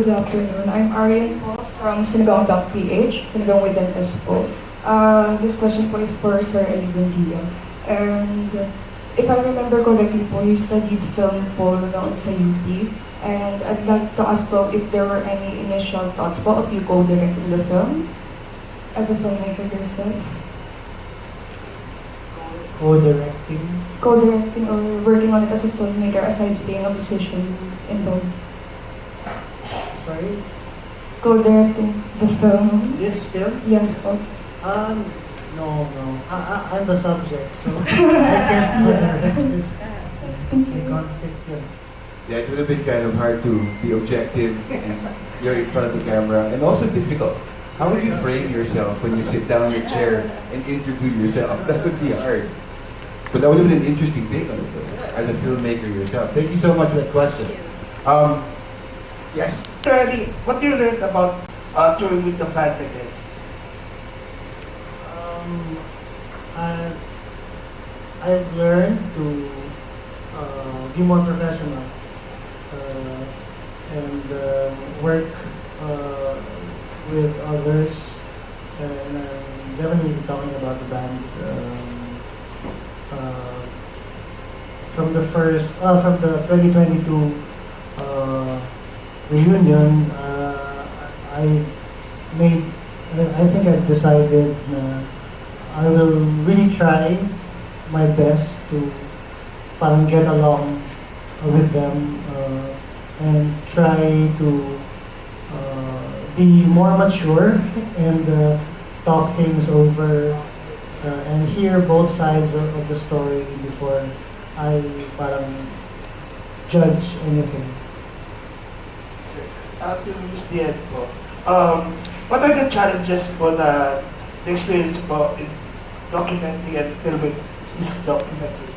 Good afternoon. I'm Arian po from Sinigang.ph, Sinigang with an S po. This question po is for Sir Eli Buendia. And if I remember correctly po, you studied film po noon sa UP. And I'd like to ask po if there were any initial thoughts po of you co-directing the film as a filmmaker yourself. Co-directing? Co-directing or working on it as a filmmaker aside being a musician involved. Sorry? Co-directing the film. This film? Yes po. No. I'm the subject, so I can't co-direct it. I conflict yun. Yeah, it would have been kind of hard to be objective and you're in front of the camera and also difficult. How would you frame yourself when you sit down in your chair and interview yourself? That would be hard. But that would have been an interesting take on it though, as a filmmaker yourself. Thank you so much for that question. Yes? Early, what do you learn about touring with the band again? I've learned to be more professional and work with others. And I'm definitely talking about the band. From the 2022 reunion, I think I've decided I will really try my best to parang get along with them and try to be more mature and talk things over and hear both sides of the story before I parang judge anything. To Ms. Dian po, what are the challenges for the experience po in documenting and filming this documentary?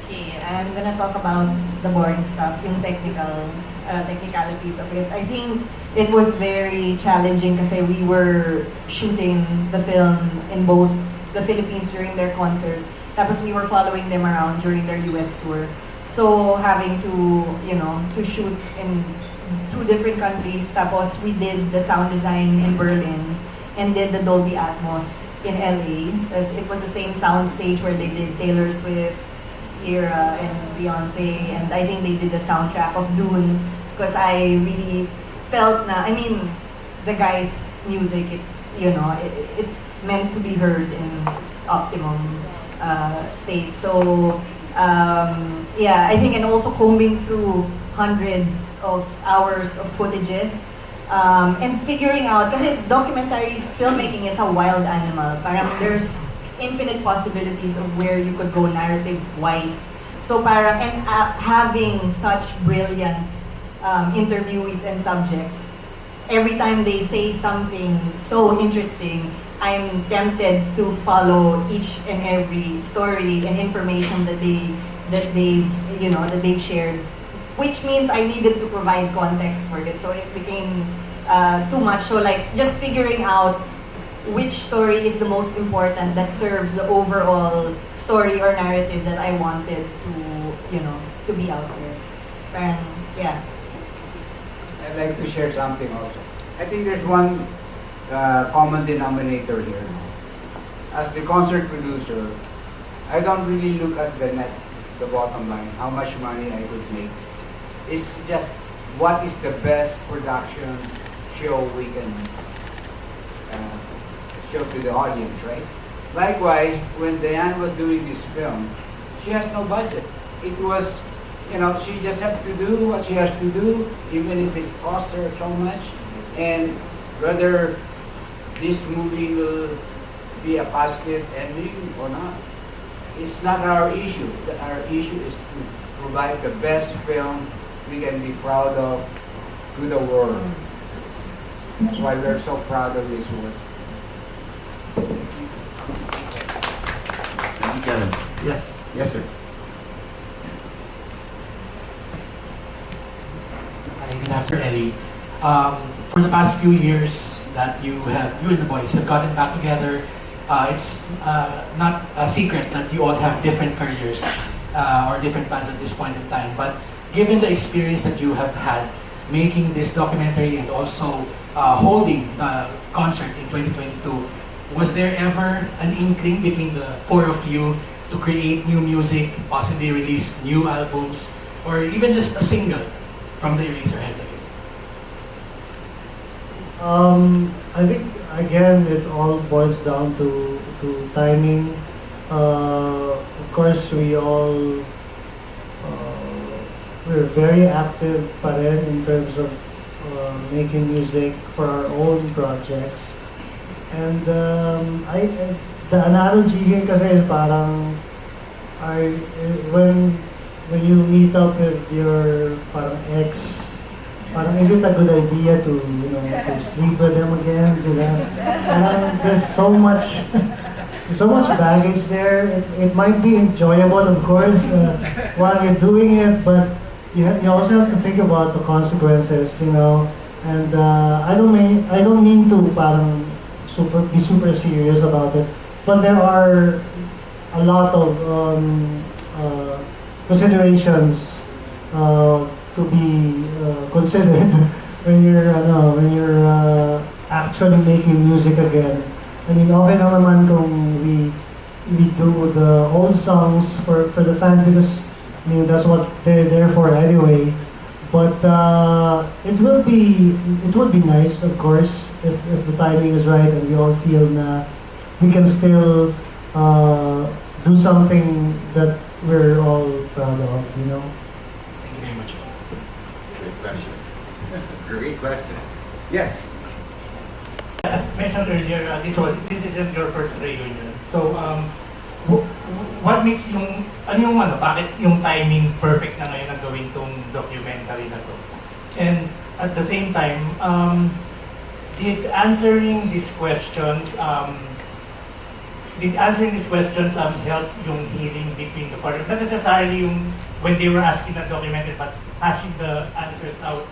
Okay, I'm gonna talk about the boring stuff, yung technicalities of it. I think it was very challenging kasi we were shooting the film in both the Philippines during their concert, tapos we were following them around during their US tour. So having to, to shoot in 2 different countries, tapos we did the sound design in Berlin and did the Dolby Atmos in LA. It was the same sound stage where they did Taylor Swift, Era, and Beyonce, and I think they did the soundtrack of Dune because I really felt the guy's music, it's meant to be heard in its optimum state. So I think, and also combing through hundreds of hours of footages and figuring out, kasi documentary filmmaking, it's a wild animal. Parang there's infinite possibilities of where you could go narrative-wise. So parang, and having such brilliant interviewees and subjects, every time they say something so interesting, I'm tempted to follow each and every story and information that they've shared, which means I needed to provide context for it. So it became too much. So just figuring out which story is the most important that serves the overall story or narrative that I wanted to be out there. And yeah. I'd like to share something also. I think there's one common denominator here. As the concert producer, I don't really look at the bottom line, how much money I could make. It's just what is the best production show we can show to the audience, right? Likewise, when Diane was doing this film, she has no budget. It was, she just had to do what she has to do, even if it costs her so much. And whether this movie will be a positive ending or not, it's not our issue. Our issue is to provide the best film we can be proud of to the world. That's why we're so proud of this work. Thank you, Kevin. Yes. Yes, sir. Hi, good afternoon, Ellie. For the past few years that you and the boys have gotten back together, it's not a secret that you all have different careers or different plans at this point in time. But given the experience that you have had making this documentary and also holding the concert in 2022, was there ever an inkling between the four of you to create new music, possibly release new albums, or even just a single from the Eraserheads again? I think again it all boils down to timing. Of course, we're very active pa rin in terms of making music for our own projects. And the analogy here kasi is parang when you meet up with your parang ex, parang is it a good idea to to sleep with them again? There's so much baggage there. It might be enjoyable, of course, while you're doing it, but you also have to think about the consequences, And I don't mean to parang be super serious about it, but there are a lot of considerations to be considered when you're actually making music again. I mean, okay lang naman kung we do the old songs for the fans because I mean that's what they're there for anyway. But it will be nice, of course, if the timing is right and we all feel na we can still do something that we're all proud of, Thank you very much. Great question. Great question. Yes. As mentioned earlier, this isn't your first reunion. So, what makes bakit yung timing perfect na ngayon na gawin tong documentary na to? And at the same time, did answering these questions help yung healing between the parties? Not necessarily yung when they were asking the documentary, but hashing the answers out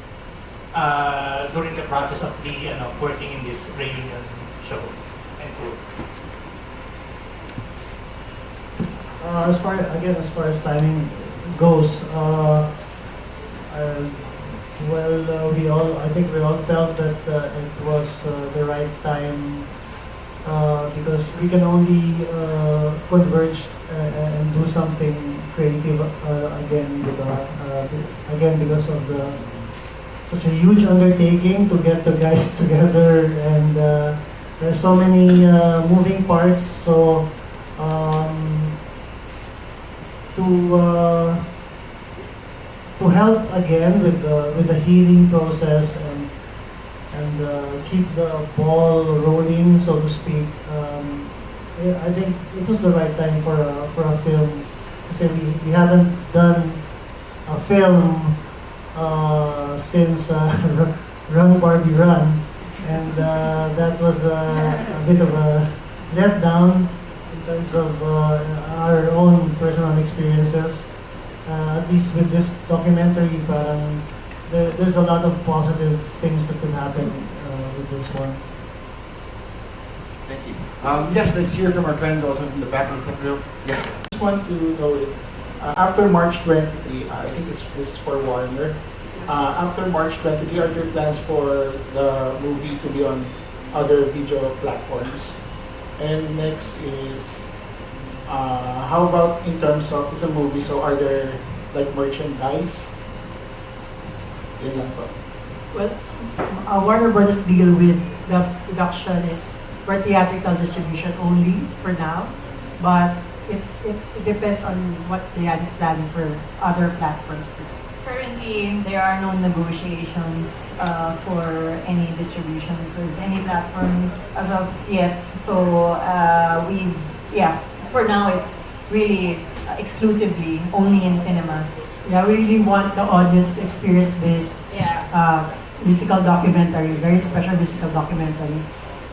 during the process of the working in this reunion show and tour. As far as timing goes, I think we all felt that it was the right time because we can only converge and do something creative again, again because of such a huge undertaking to get the guys together, and there's so many moving parts. So to help again with the healing process and keep the ball rolling, so to speak. I think it was the right time for a film. Kasi we haven't done a film since Run Barbie Run, and that was a bit of a letdown in terms of our own personal experiences. At least with this documentary, parang there's a lot of positive things that can happen with this one. Thank you. Yes, let's hear from our friends also in the back of the room. Yeah. I just want to know it. After March 23, I think this is for Warner. After March 23, are there plans for the movie to be on other video platforms? And next is, how about in terms of, it's a movie, so are there like merchandise? Yun lang po. Well, Warner Brothers deal with the production is for theatrical distribution only for now, but it depends on what they is planning for other platforms too. Currently, there are no negotiations for any distributions with any platforms as of yet. So for now it's really exclusively only in cinemas. Yeah, we really want the audience to experience this musical documentary, very special musical documentary.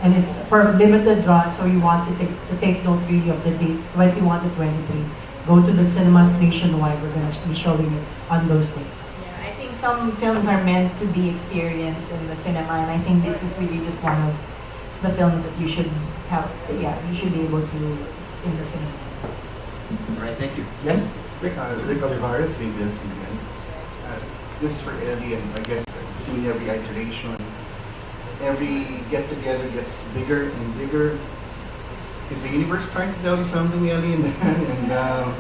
And it's for limited run, so we want to take note really of the dates, 21 to 23. Go to the cinemas nationwide, we're going to be showing it on those dates. Yeah, I think some films are meant to be experienced in the cinema, and I think this is really just one of the films that you should have, you should be able to in the cinema. All right, thank you. Yes? Rick? Rick Olivares, ABS-CBN. this is for Ellie, and I guess I've seen every iteration. Every get together gets bigger and bigger. Is the universe trying to tell you something, Ellie and Dan? And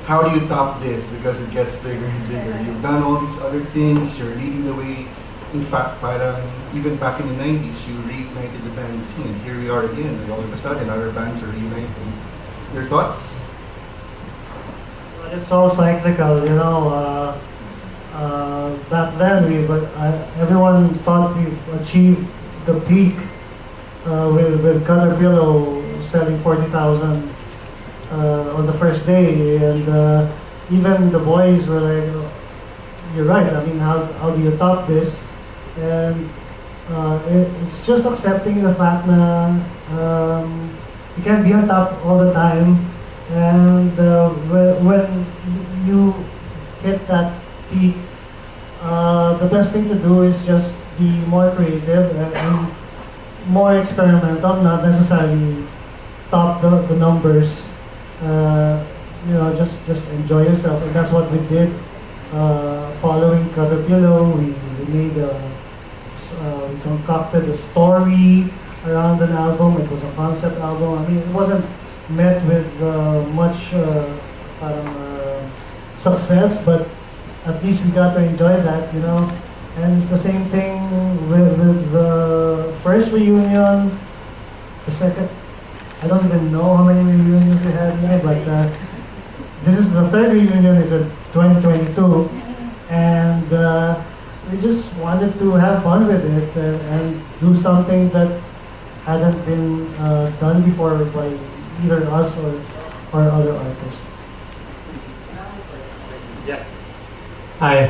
how do you top this? Because it gets bigger and bigger. You've done all these other things. You're leading the way. In fact, parang even back in the 90s, you reignited the band scene. Here we are again, and all of a sudden, other bands are reuniting. Your thoughts? But it's all cyclical, you know. Back then, everyone thought we've achieved the peak with Caterpillar selling 40,000 on the first day, and even the boys were like, "Oh, you're right. I mean, how do you top this?" And it's just accepting the fact that you can't be on top all the time, and when you hit that peak, the best thing to do is just be more creative and more experimental, not necessarily top the numbers. You know, just enjoy yourself, and that's what we did. Following Caterpillar, we made we concocted a story around an album. It was a concept album. I mean, it wasn't met with much success, but at least we got to enjoy that, you know. And it's the same thing with the first reunion, the second. I don't even know how many reunions we had now, but this is the third reunion. Is in 2022, and we just wanted to have fun with it and do something that hadn't been done before by either us or other artists. Yes. Hi.